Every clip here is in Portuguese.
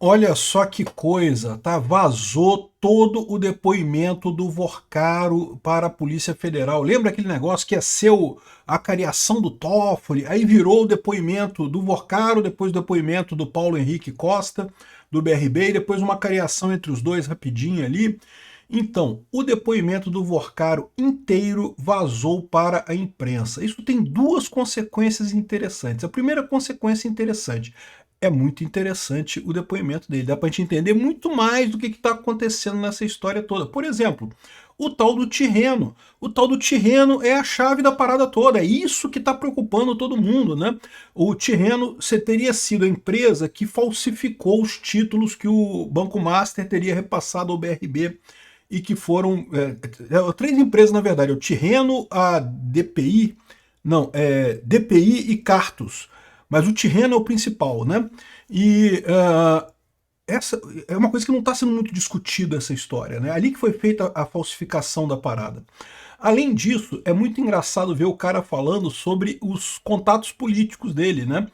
Olha só que coisa, tá? Vazou todo o depoimento do Vorcaro para a Polícia Federal. Lembra aquele negócio que ia ser a cariação do Toffoli? Aí virou o depoimento do Vorcaro, depois o depoimento do Paulo Henrique Costa, do BRB, e depois uma cariação entre os dois rapidinho ali. Então, o depoimento do Vorcaro inteiro vazou para a imprensa. Isso tem duas consequências interessantes. A primeira consequência interessante: é muito interessante o depoimento dele. Dá para a gente entender muito mais do que está acontecendo nessa história toda. Por exemplo, o tal do Tirreno. O tal do Tirreno é a chave da parada toda. É isso que está preocupando todo mundo, né? O Tirreno teria sido a empresa que falsificou os títulos que o Banco Master teria repassado ao BRB e que foram três empresas, na verdade: o Tirreno, a DPI, não, DPI e Cartus. Mas o Tirreno é o principal, né? E essa é uma coisa que não está sendo muito discutida, essa história, né? Ali que foi feita a falsificação da parada. Além disso, é muito engraçado ver o cara falando sobre os contatos políticos dele, né?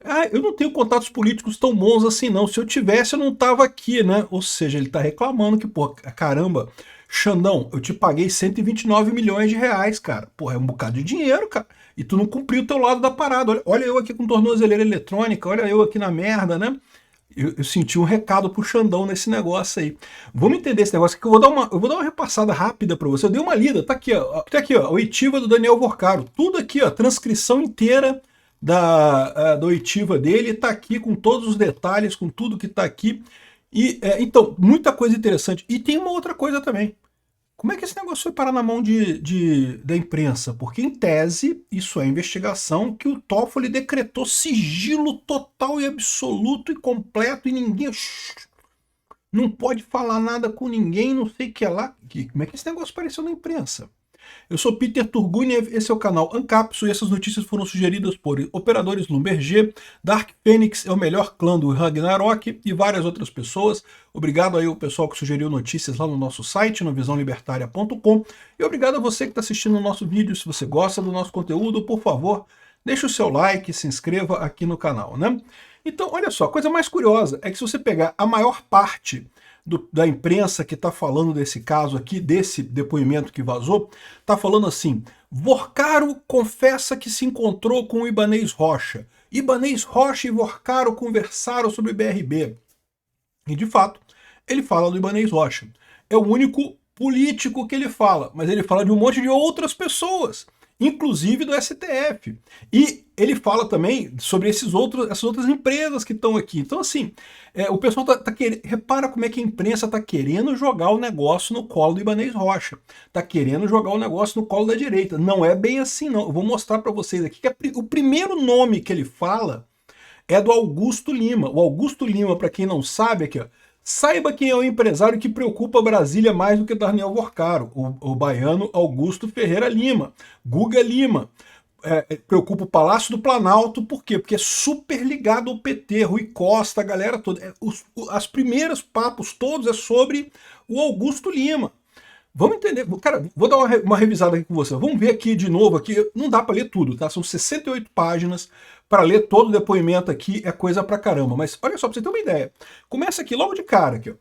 Ah, eu não tenho contatos políticos tão bons assim, não. Se eu tivesse, eu não tava aqui, né? Ou seja, ele tá reclamando que, pô, caramba, Xandão, eu te paguei 129 milhões de reais, cara. Pô, é um bocado de dinheiro, cara. E tu não cumpriu o teu lado da parada. Olha eu aqui com tornozeleira eletrônica, olha eu aqui na merda, né? Eu senti um recado pro Xandão nesse negócio aí. Vamos entender esse negócio aqui, que eu vou dar uma repassada rápida para você. Eu dei uma lida, tá aqui, ó, oitiva do Daniel Vorcaro. Tudo aqui, ó, transcrição inteira da oitiva dele, tá aqui com todos os detalhes, com tudo que tá aqui. E então, muita coisa interessante. E tem uma outra coisa também. Como é que esse negócio foi parar na mão da imprensa? Porque, em tese, isso é investigação que o Toffoli decretou sigilo total e absoluto e completo, e ninguém não pode falar nada com ninguém, não sei o que é lá. Como é que esse negócio apareceu na imprensa? Eu sou Peter Turguniev, esse é o canal Ancapsu e essas notícias foram sugeridas por Operadores Lumberger, Dark Phoenix é o melhor clã do Ragnarok e várias outras pessoas. Obrigado aí ao pessoal que sugeriu notícias lá no nosso site, no visãolibertaria.com, e obrigado a você que está assistindo o nosso vídeo. Se você gosta do nosso conteúdo, por favor, deixe o seu like, se inscreva aqui no canal, né? Então, olha só, a coisa mais curiosa é que se você pegar a maior parte da imprensa que está falando desse caso aqui, desse depoimento que vazou, está falando assim: Vorcaro confessa que se encontrou com o Ibanez Rocha. Ibanez Rocha e Vorcaro conversaram sobre BRB. E, de fato, ele fala do Ibanez Rocha. É o único político que ele fala, mas ele fala de um monte de outras pessoas, inclusive do STF. E ele fala também sobre essas outras empresas que estão aqui. Então, assim, o pessoal tá querendo. Repara como é que a imprensa está querendo jogar o negócio no colo do Ibanez Rocha. Está querendo jogar o negócio no colo da direita. Não é bem assim, não. Eu vou mostrar para vocês aqui que o primeiro nome que ele fala é do Augusto Lima. O Augusto Lima, para quem não sabe, aqui, ó, saiba quem é o empresário que preocupa Brasília mais do que Daniel Vorcaro, o baiano Augusto Ferreira Lima, Guga Lima. Preocupa o Palácio do Planalto, por quê? Porque é super ligado ao PT, Rui Costa, a galera toda. As primeiros papos todos é sobre o Augusto Lima. Vamos entender, cara, vou dar uma revisada aqui com você. Vamos ver aqui de novo, aqui não dá para ler tudo, tá? São 68 páginas, para ler todo o depoimento aqui é coisa pra caramba. Mas olha só, para você ter uma ideia. Começa aqui logo de cara, aqui, ó.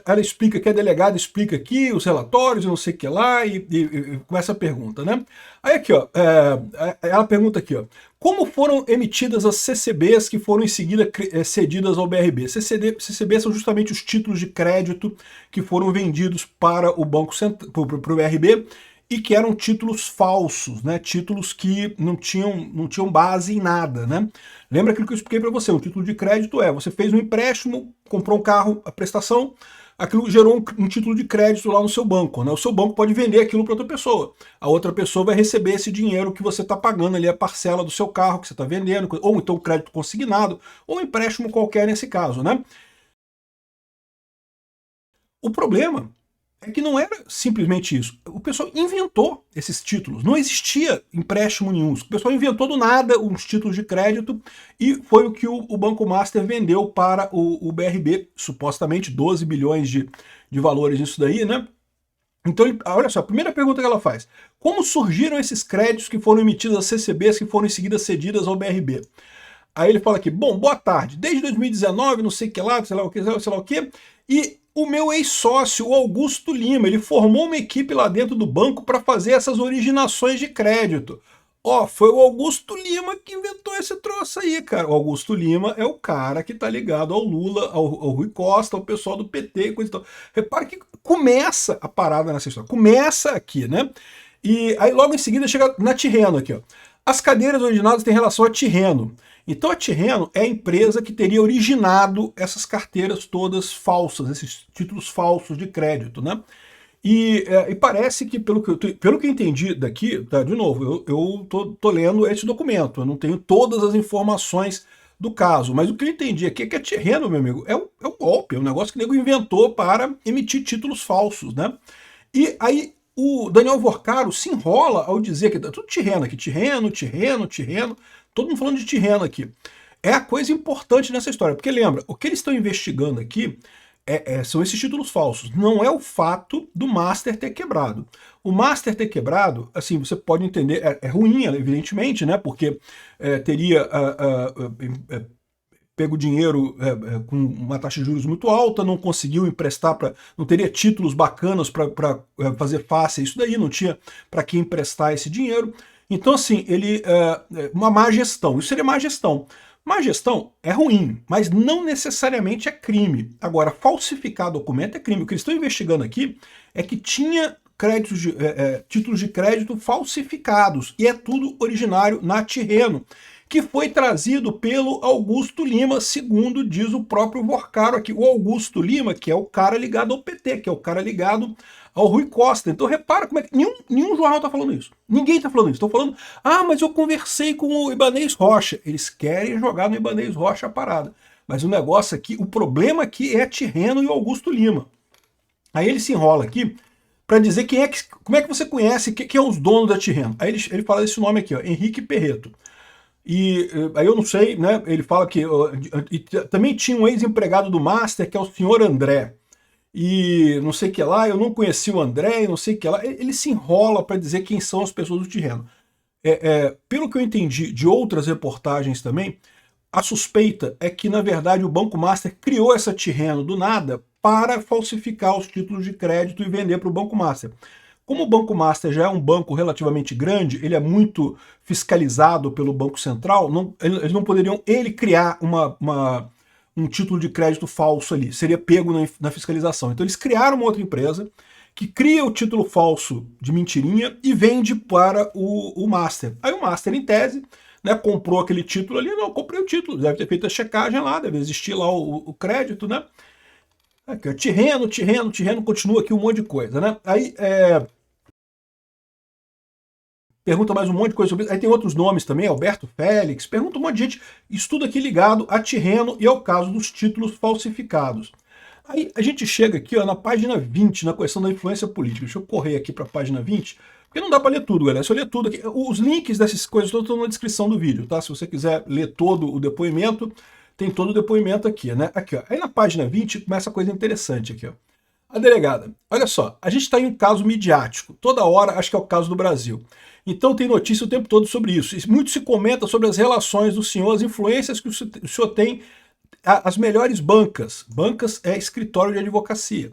Ela explica que a delegada explica aqui os relatórios e não sei o que lá, e começa a pergunta, né? Aí aqui, ó, ela pergunta aqui, ó: como foram emitidas as CCBs que foram em seguida cedidas ao BRB? CCB são justamente os títulos de crédito que foram vendidos para o Banco Central, para o BRB, e que eram títulos falsos, né? Títulos que não tinham base em nada, né? Lembra aquilo que eu expliquei para você? Um título de crédito você fez um empréstimo, comprou um carro, a prestação, aquilo gerou um título de crédito lá no seu banco, né? O seu banco pode vender aquilo para outra pessoa. A outra pessoa vai receber esse dinheiro que você está pagando ali, a parcela do seu carro que você está vendendo, ou então crédito consignado, ou um empréstimo qualquer nesse caso, né? O problema é que não era simplesmente isso. O pessoal inventou esses títulos. Não existia empréstimo nenhum. O pessoal inventou do nada uns títulos de crédito e foi o que o Banco Master vendeu para o BRB, supostamente 12 bilhões de valores nisso daí, né? Então, olha só, a primeira pergunta que ela faz: como surgiram esses créditos que foram emitidos às CCBs que foram em seguida cedidas ao BRB? Aí ele fala aqui, bom, boa tarde, desde 2019, não sei o que lá, sei lá o que, sei lá o que, e o meu ex-sócio, o Augusto Lima, ele formou uma equipe lá dentro do banco para fazer essas originações de crédito. Ó, foi o Augusto Lima que inventou esse troço aí, cara. O Augusto Lima é o cara que tá ligado ao Lula, ao Rui Costa, ao pessoal do PT e coisa e tal. Repare que começa a parada nessa história. Começa aqui, né? E aí logo em seguida chega na Tirreno aqui, ó. As cadeiras originadas têm relação a Tirreno. Então a Tirreno é a empresa que teria originado essas carteiras todas falsas, esses títulos falsos de crédito, né? E parece que, pelo que eu entendi daqui, tá, de novo, eu tô lendo esse documento, eu não tenho todas as informações do caso, mas o que eu entendi aqui é que a Tirreno, meu amigo, é um golpe, é um negócio que o nego inventou para emitir títulos falsos, né? E aí o Daniel Vorcaro se enrola ao dizer que tá tudo Tirreno aqui, Tirreno, todo mundo falando de Tirreno aqui. É a coisa importante nessa história, porque lembra, o que eles estão investigando aqui são esses títulos falsos. Não é o fato do Master ter quebrado. O Master ter quebrado, assim, você pode entender, é ruim, evidentemente, né? Porque teria pego dinheiro com uma taxa de juros muito alta, não conseguiu emprestar, não teria títulos bacanas para fazer face a isso daí, não tinha para quem emprestar esse dinheiro. Então, assim, uma má gestão. Isso seria má gestão. Má gestão é ruim, mas não necessariamente é crime. Agora, falsificar documento é crime. O que eles estão investigando aqui é que tinha títulos de crédito falsificados, e é tudo originário na Tirreno, que foi trazido pelo Augusto Lima, segundo diz o próprio Vorcaro aqui. O Augusto Lima, que é o cara ligado ao PT, que é o cara ligado ao Rui Costa. Então repara como é que nenhum jornal está falando isso. Ninguém está falando isso. Estão falando, mas eu conversei com o Ibanez Rocha. Eles querem jogar no Ibanez Rocha a parada. Mas o negócio aqui, o problema aqui é a Tirreno e o Augusto Lima. Aí ele se enrola aqui para dizer como é que você conhece, quem é os donos da Tirreno. Aí ele fala desse nome aqui, ó, Henrique Perreto. E aí eu não sei, né? Ele fala que também tinha um ex-empregado do Master, que é o senhor André. E não sei o que lá, eu não conheci o André, não sei o que lá. Ele se enrola para dizer quem são as pessoas do Tirreno. Pelo que eu entendi de outras reportagens também, a suspeita é que, na verdade, o Banco Master criou essa Tirreno do nada para falsificar os títulos de crédito e vender para o Banco Master. Como o Banco Master já é um banco relativamente grande, ele é muito fiscalizado pelo Banco Central, eles não poderiam criar um título de crédito falso ali, seria pego na fiscalização. Então eles criaram uma outra empresa que cria o título falso de mentirinha e vende para o Master. Aí o Master, em tese, né, comprou aquele título ali, não, comprei o título, deve ter feito a checagem lá, deve existir lá o crédito, né? Aqui, Tirreno, continua aqui um monte de coisa, né? Aí pergunta mais um monte de coisa sobre isso. Aí tem outros nomes também, Alberto Félix, pergunta um monte de gente. Isso tudo aqui ligado a Tirreno e ao caso dos títulos falsificados. Aí a gente chega aqui, ó, na página 20, na questão da influência política. Deixa eu correr aqui para a página 20, porque não dá para ler tudo, galera. Se eu ler tudo aqui, os links dessas coisas todas estão na descrição do vídeo, tá? Se você quiser ler todo o depoimento, tem todo o depoimento aqui, né? Aqui, ó. Aí na página 20 começa a coisa interessante aqui, ó. A delegada, olha só, a gente está em um caso midiático. Toda hora, acho que é o caso do Brasil. Então tem notícia o tempo todo sobre isso. E muito se comenta sobre as relações do senhor, as influências que o senhor tem, as melhores bancas. Bancas é escritório de advocacia.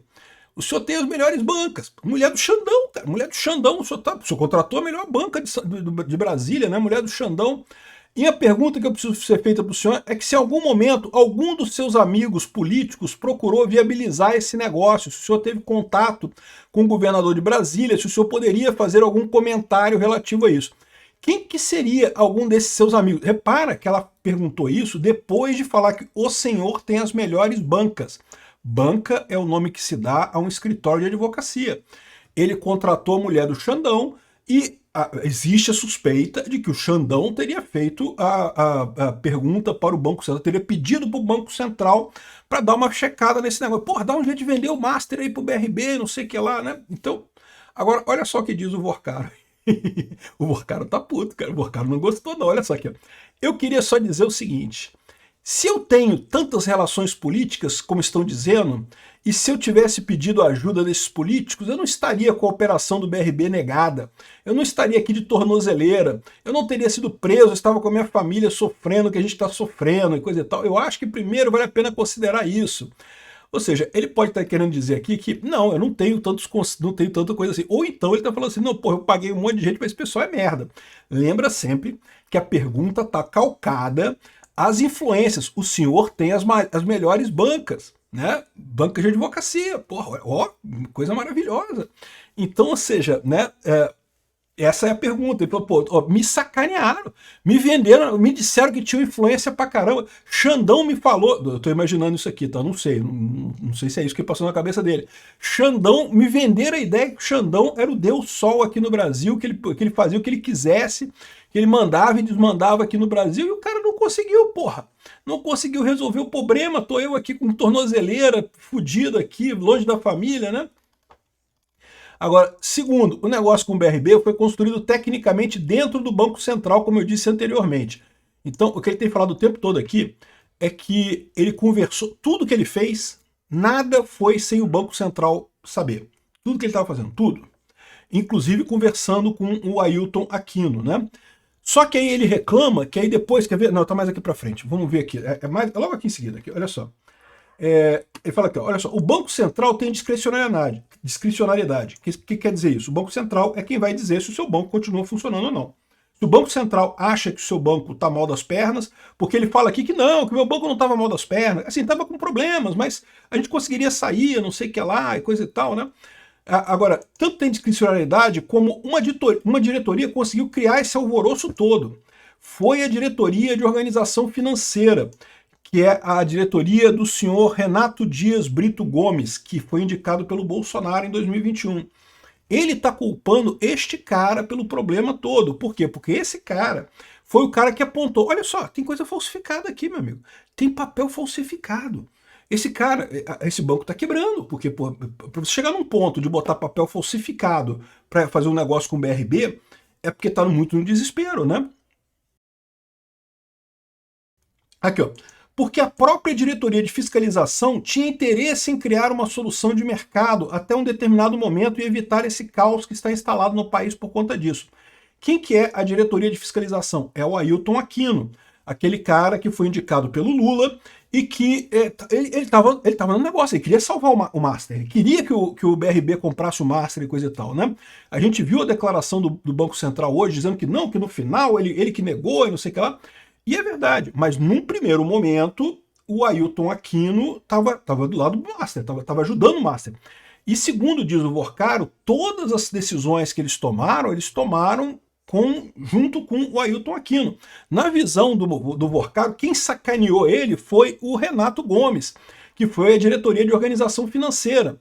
O senhor tem as melhores bancas. Mulher do Xandão, cara. Mulher do Xandão. O senhor contratou a melhor banca de Brasília, né? Mulher do Xandão. E a pergunta que eu preciso ser feita para o senhor é que se em algum momento algum dos seus amigos políticos procurou viabilizar esse negócio, se o senhor teve contato com o governador de Brasília, se o senhor poderia fazer algum comentário relativo a isso. Quem que seria algum desses seus amigos? Repara que ela perguntou isso depois de falar que o senhor tem as melhores bancas. Banca é o nome que se dá a um escritório de advocacia. Ele contratou a mulher do Xandão e existe a suspeita de que o Xandão teria feito a pergunta para o Banco Central, teria pedido para o Banco Central para dar uma checada nesse negócio. Porra, dá um jeito de vender o Master aí para o BRB, não sei o que lá, né? Então, agora, olha só o que diz o Vorcaro. O Vorcaro tá puto, cara. O Vorcaro não gostou não, olha só aqui. Eu queria só dizer o seguinte, Se eu tenho tantas relações políticas, como estão dizendo, e se eu tivesse pedido a ajuda desses políticos, eu não estaria com a operação do BRB negada, eu não estaria aqui de tornozeleira, eu não teria sido preso, eu estava com a minha família sofrendo o que a gente está sofrendo e coisa e tal. Eu acho que primeiro vale a pena considerar isso. Ou seja, ele pode estar querendo dizer aqui que, não, eu não tenho tanta coisa assim. Ou então ele está falando assim, não, pô, eu paguei um monte de gente, mas esse pessoal é merda. Lembra sempre que a pergunta está calcada às influências. O senhor tem as melhores bancas, né? Bancas de advocacia, porra, ó, coisa maravilhosa. Então, ou seja, né, essa é a pergunta. Ele falou, pô, ó, me sacanearam, me venderam, me disseram que tinha influência pra caramba. Xandão me falou, eu tô imaginando isso aqui, tá? Não sei, não sei se é isso que passou na cabeça dele. Xandão, me venderam a ideia que o Xandão era o Deus Sol aqui no Brasil, que ele fazia o que ele quisesse, que ele mandava e desmandava aqui no Brasil, e o cara não conseguiu, porra. Não conseguiu resolver o problema, tô eu aqui com tornozeleira, fudido aqui, longe da família, né? Agora, segundo, o negócio com o BRB foi construído tecnicamente dentro do Banco Central, como eu disse anteriormente. Então, o que ele tem falado o tempo todo aqui é que ele conversou, tudo que ele fez, nada foi sem o Banco Central saber. Tudo que ele estava fazendo, tudo. Inclusive conversando com o Ailton Aquino, né? Só que aí ele reclama que aí depois, quer ver? Não, tá mais aqui para frente. Vamos ver aqui. É logo aqui em seguida, aqui, olha só. Ele fala aqui, ó, olha só, o Banco Central tem discricionariedade. O que quer dizer isso? O Banco Central é quem vai dizer se o seu banco continua funcionando ou não. Se o Banco Central acha que o seu banco está mal das pernas, porque ele fala aqui que não, que o meu banco não estava mal das pernas, assim, estava com problemas, mas a gente conseguiria sair, não sei o que lá, e coisa e tal, né? Agora, tanto tem discricionariedade como uma diretoria conseguiu criar esse alvoroço todo. Foi a diretoria de organização financeira, que é a diretoria do senhor Renato Dias Brito Gomes, que foi indicado pelo Bolsonaro em 2021. Ele está culpando este cara pelo problema todo. Por quê? Porque esse cara foi o cara que apontou, olha só, tem coisa falsificada aqui, meu amigo. Tem papel falsificado. Esse cara, esse banco está quebrando, porque para você chegar num ponto de botar papel falsificado para fazer um negócio com o BRB, é porque está muito no desespero, né? Aqui, ó. Porque a própria diretoria de fiscalização tinha interesse em criar uma solução de mercado até um determinado momento e evitar esse caos que está instalado no país por conta disso. Quem que é a diretoria de fiscalização? É o Ailton Aquino, aquele cara que foi indicado pelo Lula e que ele estava no negócio, ele queria salvar o Master, ele queria que o BRB comprasse o Master e coisa e tal, né? A gente viu a declaração do Banco Central hoje dizendo que não, que no final ele que negou e não sei o que lá. E é verdade, mas num primeiro momento o Ailton Aquino estava do lado do Master, estava ajudando o Master. E segundo diz o Vorcaro, todas as decisões que eles tomaram junto com o Ailton Aquino. Na visão do Vorcaro, quem sacaneou ele foi o Renato Gomes, que foi a diretoria de organização financeira.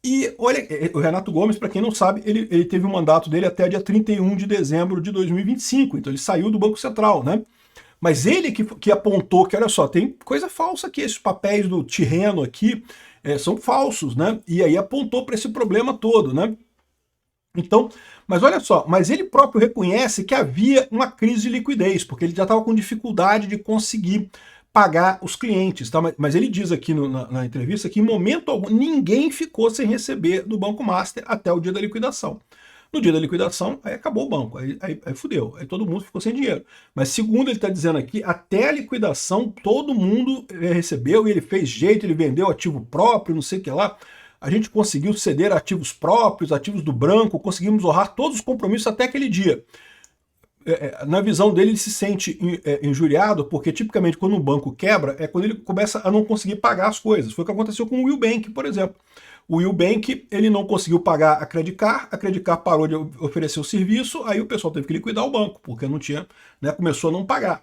E olha, o Renato Gomes, para quem não sabe, ele teve o mandato dele até dia 31 de dezembro de 2025, então ele saiu do Banco Central, né? Mas ele que apontou que, olha só, tem coisa falsa aqui, esses papéis do Tirreno aqui são falsos, né? E aí apontou para esse problema todo, né? Então, mas olha só, mas ele próprio reconhece que havia uma crise de liquidez, porque ele já estava com dificuldade de conseguir pagar os clientes, tá? Mas ele diz aqui na entrevista que em momento algum ninguém ficou sem receber do Banco Master até o dia da liquidação. No dia da liquidação, aí acabou o banco, aí fudeu, aí todo mundo ficou sem dinheiro. Mas segundo ele está dizendo aqui, até a liquidação todo mundo recebeu e ele fez jeito, ele vendeu ativo próprio, não sei o que lá. A gente conseguiu ceder ativos próprios, ativos do branco, conseguimos honrar todos os compromissos até aquele dia. Na visão dele, ele se sente injuriado, porque tipicamente quando um banco quebra, é quando ele começa a não conseguir pagar as coisas. Foi o que aconteceu com o Will Bank, por exemplo. O Will Bank, ele não conseguiu pagar a Credit Card parou de oferecer o serviço, aí o pessoal teve que liquidar o banco, porque não tinha, né, começou a não pagar.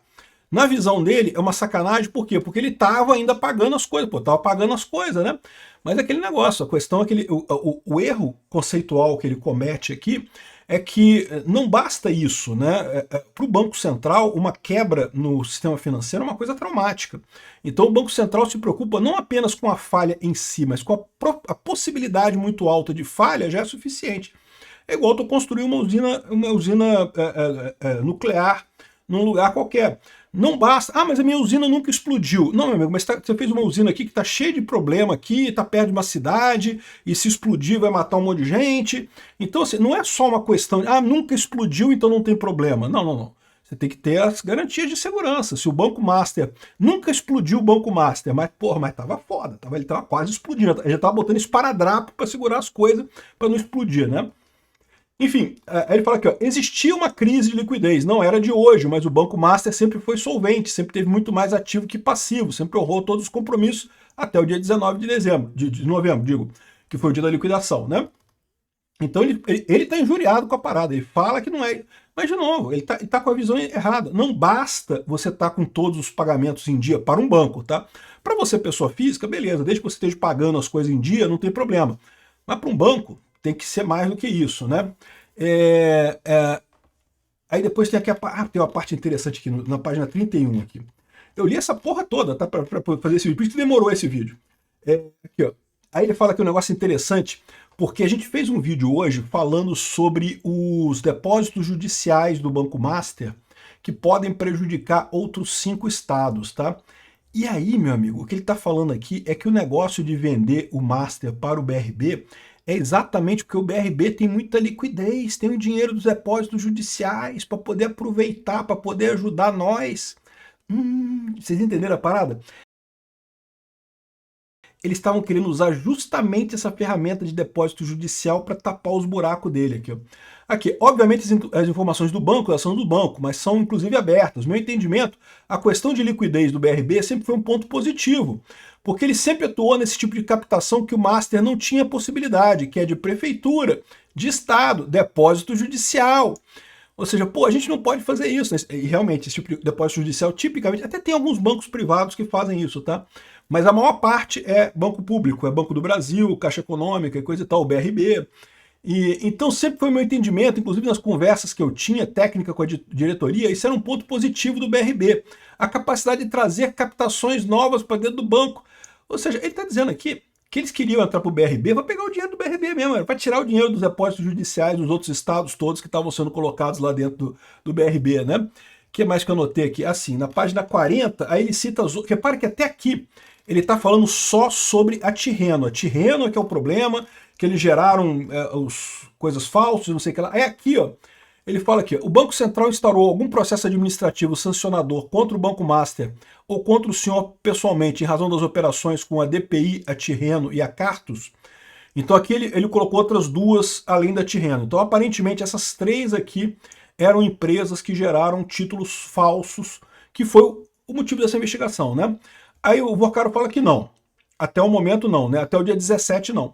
Na visão dele, é uma sacanagem, por quê? Porque ele estava ainda pagando as coisas, estava pagando as coisas, né? Mas é aquele negócio, a questão é que o erro conceitual que ele comete aqui é que não basta isso, né? Para o Banco Central, uma quebra no sistema financeiro é uma coisa traumática. Então o Banco Central se preocupa não apenas com a falha em si, mas com a possibilidade muito alta de falha já é suficiente. É igual tu construir uma usina nuclear num lugar qualquer. Não basta, ah, mas a minha usina nunca explodiu. Não, meu amigo, mas você fez uma usina aqui que está cheia de problema aqui, está perto de uma cidade, e se explodir vai matar um monte de gente. Então, assim, não é só uma questão de, ah, nunca explodiu, então não tem problema. Não, não, não. Você tem que ter as garantias de segurança. Se o Banco Master nunca explodiu o Banco Master, mas, porra, mas tava foda, ele tava quase explodindo. Ele já tava botando esparadrapo para segurar as coisas, para não explodir, né? Enfim, aí ele fala aqui, ó, existia uma crise de liquidez, não era de hoje, mas o Banco Master sempre foi solvente, sempre teve muito mais ativo que passivo, sempre honrou todos os compromissos até o dia 19 de novembro, digo, que foi o dia da liquidação, né? Então ele tá injuriado com a parada, ele fala que não é. Mas, de novo, ele tá com a visão errada. Não basta você estar com todos os pagamentos em dia para um banco, tá? Para você, pessoa física, beleza, desde que você esteja pagando as coisas em dia, não tem problema. Mas para um banco, tem que ser mais do que isso, né? Aí depois tem aqui tem uma parte interessante aqui na página 31 aqui. Eu li essa porra toda, tá? Para fazer esse vídeo, por isso que demorou esse vídeo. Aqui, ó. Aí ele fala que é um negócio interessante, porque a gente fez um vídeo hoje falando sobre os depósitos judiciais do Banco Master que podem prejudicar outros 5 estados, tá? E aí, meu amigo, o que ele está falando aqui é que o negócio de vender o Master para o BRB é exatamente porque o BRB tem muita liquidez, tem o dinheiro dos depósitos judiciais para poder aproveitar, para poder ajudar nós. Vocês entenderam a parada? Eles estavam querendo usar justamente essa ferramenta de depósito judicial para tapar os buracos dele aqui, ó. Aqui, obviamente as informações do banco, elas são do banco, mas são inclusive abertas. No meu entendimento, a questão de liquidez do BRB sempre foi um ponto positivo, porque ele sempre atuou nesse tipo de captação que o Master não tinha possibilidade, que é de prefeitura, de estado, depósito judicial. Ou seja, pô, a gente não pode fazer isso, né? E realmente, esse tipo de depósito judicial, tipicamente, até tem alguns bancos privados que fazem isso, tá? Mas a maior parte é banco público, é Banco do Brasil, Caixa Econômica e coisa e tal, o BRB. Então sempre foi meu entendimento, inclusive nas conversas que eu tinha, técnica com a diretoria, isso era um ponto positivo do BRB. A capacidade de trazer captações novas para dentro do banco. Ou seja, ele está dizendo aqui que eles queriam entrar para o BRB, vai pegar o dinheiro do BRB mesmo, vai tirar o dinheiro dos depósitos judiciais dos outros estados todos que estavam sendo colocados lá dentro do BRB, né? O que mais que eu anotei aqui? Assim, na página 40, aí ele cita as outras. Repare que até aqui ele está falando só sobre a Tirreno. A Tirreno é que é o problema, que eles geraram coisas falsas, não sei o que lá. É aqui, ó. Ele fala aqui, o Banco Central instaurou algum processo administrativo sancionador contra o Banco Master ou contra o senhor pessoalmente em razão das operações com a DPI, a Tirreno e a Cartus. Então aqui ele colocou outras duas além da Tirreno. Então aparentemente essas 3 aqui eram empresas que geraram títulos falsos, que foi o motivo dessa investigação, né? Aí o Vorcaro fala que não. Até o momento não, né? Até o dia 17 não.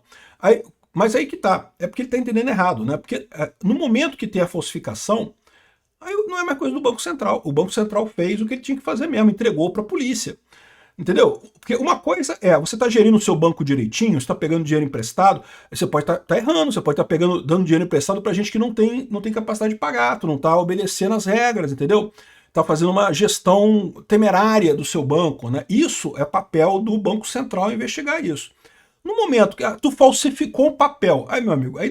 Mas aí que tá. É porque ele tá entendendo errado, né? Porque no momento que tem a falsificação, aí não é mais coisa do Banco Central. O Banco Central fez o que ele tinha que fazer mesmo, entregou para a polícia. Entendeu? Porque uma coisa é, você está gerindo o seu banco direitinho, você está pegando dinheiro emprestado, você pode estar errando, você pode estar dando dinheiro emprestado para gente que não tem capacidade de pagar, tu não está obedecendo as regras, entendeu? Está fazendo uma gestão temerária do seu banco, né? Isso é papel do Banco Central investigar isso. No momento que tu falsificou um papel, aí, meu amigo, aí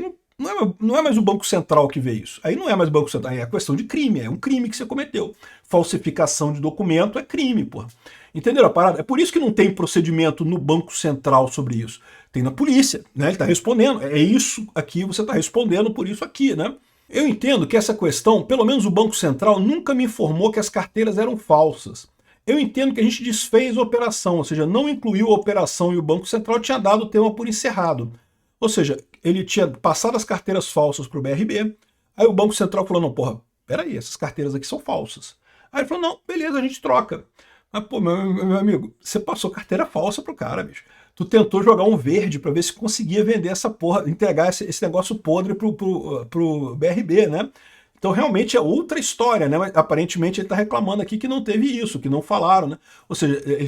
não é mais o Banco Central que vê isso. Aí não é mais o Banco Central, aí é questão de crime, é um crime que você cometeu. Falsificação de documento é crime, porra. Entenderam a parada? É por isso que não tem procedimento no Banco Central sobre isso. Tem na polícia, né? Ele está respondendo. É isso aqui, você está respondendo por isso aqui, né? Eu entendo que essa questão, pelo menos o Banco Central, nunca me informou que as carteiras eram falsas. Eu entendo que a gente desfez a operação, ou seja, não incluiu a operação e o Banco Central tinha dado o tema por encerrado. Ou seja, ele tinha passado as carteiras falsas para o BRB, aí o Banco Central falou, não, porra, peraí, essas carteiras aqui são falsas. Aí ele falou, não, beleza, a gente troca. Mas, pô, meu amigo, você passou carteira falsa pro cara, bicho. Tu tentou jogar um verde para ver se conseguia vender essa porra, entregar esse negócio podre pro BRB, né? Então realmente é outra história, né? Mas, aparentemente ele está reclamando aqui que não teve isso, que não falaram, né? Ou seja, ele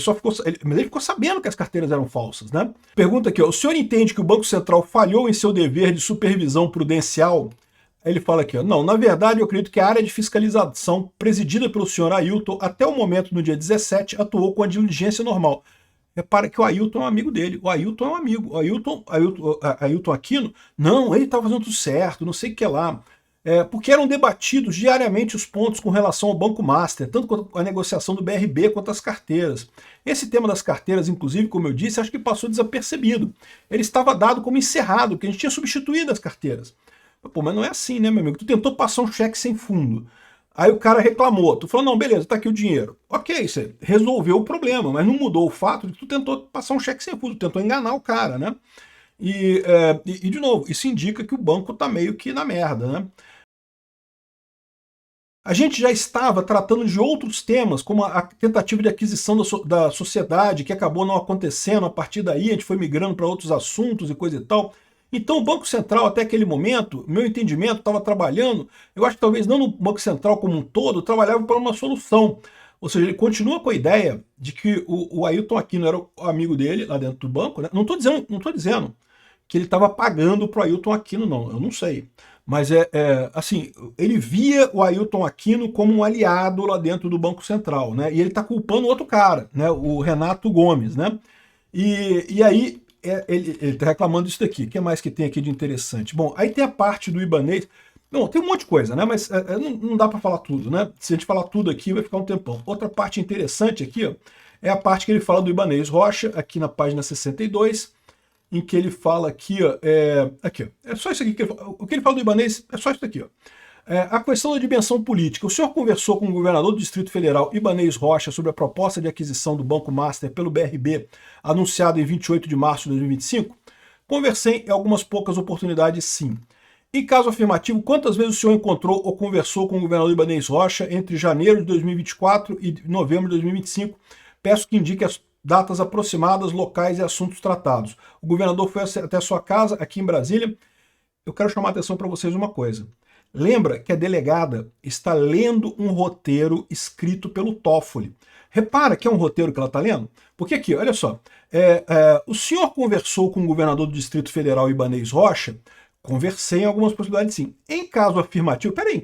ficou sabendo que as carteiras eram falsas, né? Pergunta aqui, ó, o senhor entende que o Banco Central falhou em seu dever de supervisão prudencial? Aí ele fala aqui, ó, não, na verdade eu acredito que a área de fiscalização presidida pelo senhor Ailton até o momento, no dia 17, atuou com a diligência normal. Repara que o Ailton é um amigo dele, o Ailton é um amigo, o Ailton Aquino, não, ele estava fazendo tudo certo, não sei o que lá. porque eram debatidos diariamente os pontos com relação ao Banco Master, tanto quanto a negociação do BRB quanto as carteiras. Esse tema das carteiras, inclusive, como eu disse, acho que passou desapercebido. Ele estava dado como encerrado, porque a gente tinha substituído as carteiras. Pô, mas não é assim, né, meu amigo? Tu tentou passar um cheque sem fundo. Aí o cara reclamou. Tu falou, não, beleza, tá aqui o dinheiro. Ok, você resolveu o problema, mas não mudou o fato de que tu tentou passar um cheque sem fundo, tu tentou enganar o cara, né? E de novo, isso indica que o banco tá meio que na merda, né? A gente já estava tratando de outros temas, como a tentativa de aquisição da sociedade, que acabou não acontecendo. A partir daí a gente foi migrando para outros assuntos e coisa e tal. Então o Banco Central, até aquele momento, meu entendimento, estava trabalhando, eu acho que talvez não no Banco Central como um todo, trabalhava para uma solução. Ou seja, ele continua com a ideia de que o Ailton Aquino era o amigo dele lá dentro do banco, né? Não estou dizendo que ele estava pagando para o Ailton Aquino, não, eu não sei. Mas assim, ele via o Ailton Aquino como um aliado lá dentro do Banco Central, né? E ele está culpando outro cara, né? O Renato Gomes, né? E aí ele está reclamando disso daqui. O que mais que tem aqui de interessante? Bom, aí tem a parte do Ibanez. Bom, tem um monte de coisa, né? Mas não dá para falar tudo, né? Se a gente falar tudo aqui, vai ficar um tempão. Outra parte interessante aqui, ó, é a parte que ele fala do Ibanez Rocha, aqui na página 62, em que ele fala aqui, ó, aqui, ó, é só isso aqui que ele fala. O que ele fala do Ibanez é só isso aqui, ó. A questão da dimensão política. O senhor conversou com o governador do Distrito Federal, Ibanez Rocha, sobre a proposta de aquisição do Banco Master pelo BRB, anunciada em 28 de março de 2025? Conversei em algumas poucas oportunidades, sim. Em caso afirmativo, quantas vezes o senhor encontrou ou conversou com o governador Ibanez Rocha entre janeiro de 2024 e novembro de 2025? Peço que indique as datas aproximadas, locais e assuntos tratados. O governador foi até a sua casa, aqui em Brasília. Eu quero chamar a atenção para vocês uma coisa. Lembra que a delegada está lendo um roteiro escrito pelo Toffoli. Repara que é um roteiro que ela está lendo? Porque aqui, olha só, o senhor conversou com o governador do Distrito Federal, Ibanez Rocha? Conversei em algumas possibilidades, sim. Em caso afirmativo, peraí,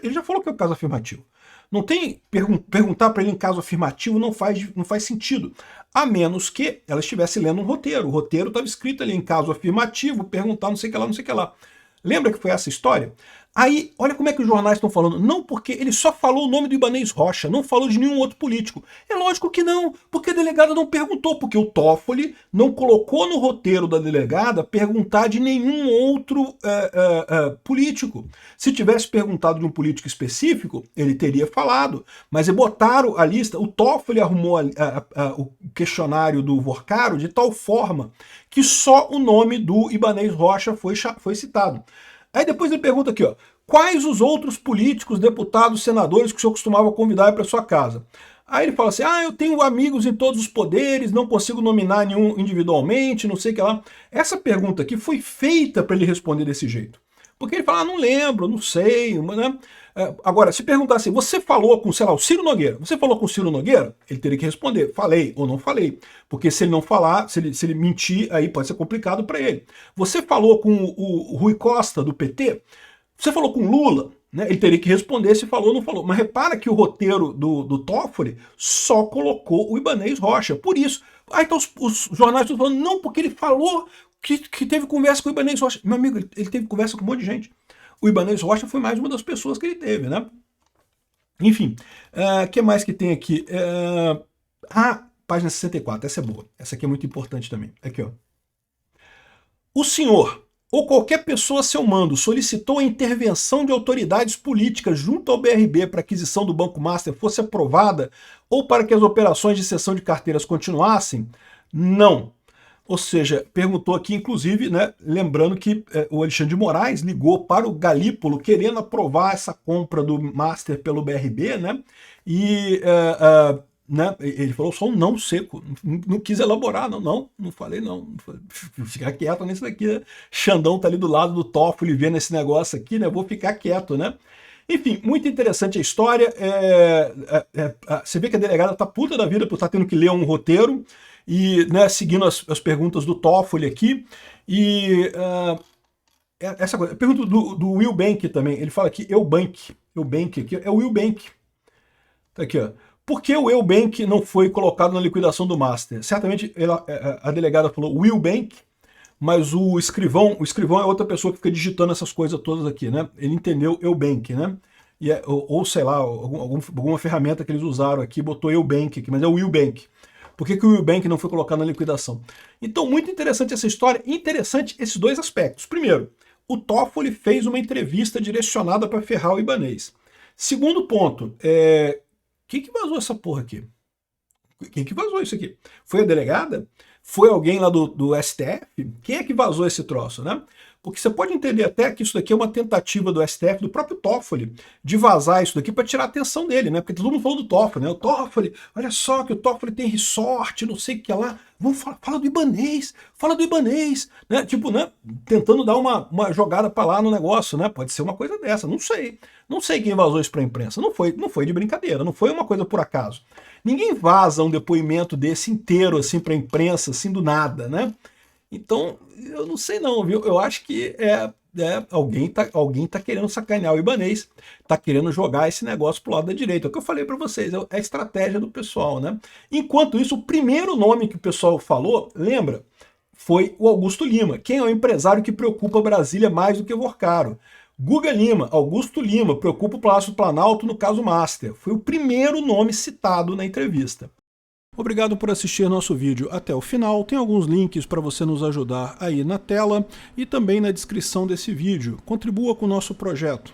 ele já falou que é o caso afirmativo. Não tem perguntar para ele em caso afirmativo não faz sentido. A menos que ela estivesse lendo um roteiro. O roteiro estava escrito ali em caso afirmativo, perguntar não sei o que lá, não sei o que lá. Lembra que foi essa história? Aí, olha como é que os jornais estão falando. Não, porque ele só falou o nome do Ibanez Rocha, não falou de nenhum outro político. É lógico que não, porque a delegada não perguntou, porque o Toffoli não colocou no roteiro da delegada perguntar de nenhum outro político. Se tivesse perguntado de um político específico, ele teria falado. Mas botaram a lista, o Toffoli arrumou o questionário do Vorcaro de tal forma que só o nome do Ibanez Rocha foi citado. Aí depois ele pergunta aqui, ó, quais os outros políticos, deputados, senadores que o senhor costumava convidar para sua casa? Aí ele fala assim, eu tenho amigos em todos os poderes, não consigo nominar nenhum individualmente, não sei o que lá. Essa pergunta aqui foi feita para ele responder desse jeito. Porque ele fala, não lembro, não sei, né? Agora, se perguntar assim, você falou com, sei lá, o Ciro Nogueira, você falou com o Ciro Nogueira? Ele teria que responder, falei ou não falei. Porque se ele não falar, se ele mentir, aí pode ser complicado para ele. Você falou com o Rui Costa, do PT? Você falou com Lula? Né? Ele teria que responder se falou ou não falou. Mas repara que o roteiro do Toffoli só colocou o Ibanez Rocha. Por isso. Aí então os jornais estão falando, não, porque ele falou que teve conversa com o Ibanez Rocha. Meu amigo, ele teve conversa com um monte de gente. O Ibanez Rocha foi mais uma das pessoas que ele teve, né? Enfim, o que mais que tem aqui? Página 64, essa é boa. Essa aqui é muito importante também. Aqui, ó. O senhor ou qualquer pessoa a seu mando solicitou a intervenção de autoridades políticas junto ao BRB para a aquisição do Banco Master fosse aprovada ou para que as operações de cessão de carteiras continuassem? Não. Ou seja, perguntou aqui, inclusive, né, lembrando que o Alexandre de Moraes ligou para o Galípolo querendo aprovar essa compra do Master pelo BRB, né? E né, ele falou só um não seco, não quis elaborar, não falei não, ficar quieto nisso daqui, né? Xandão tá ali do lado do Toffoli vendo esse negócio aqui, né? Vou ficar quieto, né? Enfim, muito interessante a história. Você vê que a delegada tá puta da vida por estar tendo que ler um roteiro e, né, seguindo as perguntas do Toffoli aqui. E essa coisa, pergunta do Will Bank também. Ele fala aqui, Eubank aqui, é o Will Bank. Tá aqui, ó. Por que o Eubank não foi colocado na liquidação do Master? Certamente a delegada falou Will Bank, mas o escrivão é outra pessoa que fica digitando essas coisas todas aqui, né? Ele entendeu Eubank, né? Ou sei lá, alguma ferramenta que eles usaram aqui, botou Eubank aqui, mas é o Eubank. Por que o Eubank não foi colocado na liquidação? Então, muito interessante essa história, interessante esses dois aspectos. Primeiro, o Toffoli fez uma entrevista direcionada para ferrar o Ibanez. Segundo ponto, quem que vazou essa porra aqui? Quem que vazou isso aqui? Foi a delegada? Foi alguém lá do STF? Quem é que vazou esse troço, né? Porque você pode entender até que isso daqui é uma tentativa do STF, do próprio Toffoli, de vazar isso daqui para tirar a atenção dele, né? Porque todo mundo falou do Toffoli, né? O Toffoli, olha só que o Toffoli tem resort, não sei o que lá. Vamos falar, fala do Ibanez, né? Tipo, né? Tentando dar uma jogada para lá no negócio, né? Pode ser uma coisa dessa, não sei. Não sei quem vazou isso para a imprensa. Não foi de brincadeira, não foi uma coisa por acaso. Ninguém vaza um depoimento desse inteiro assim para a imprensa, assim do nada, né? Então, eu não sei não, viu? Eu acho que alguém tá querendo sacanear o Ibanez, tá querendo jogar esse negócio pro lado da direita. É o que eu falei para vocês, é a estratégia do pessoal, né? Enquanto isso, o primeiro nome que o pessoal falou, lembra? Foi o Augusto Lima. Quem é o empresário que preocupa Brasília mais do que Vorcaro? Guga Lima, Augusto Lima, preocupa o Palácio do Planalto no caso Master. Foi o primeiro nome citado na entrevista. Obrigado por assistir nosso vídeo até o final. Tem alguns links para você nos ajudar aí na tela e também na descrição desse vídeo. Contribua com o nosso projeto.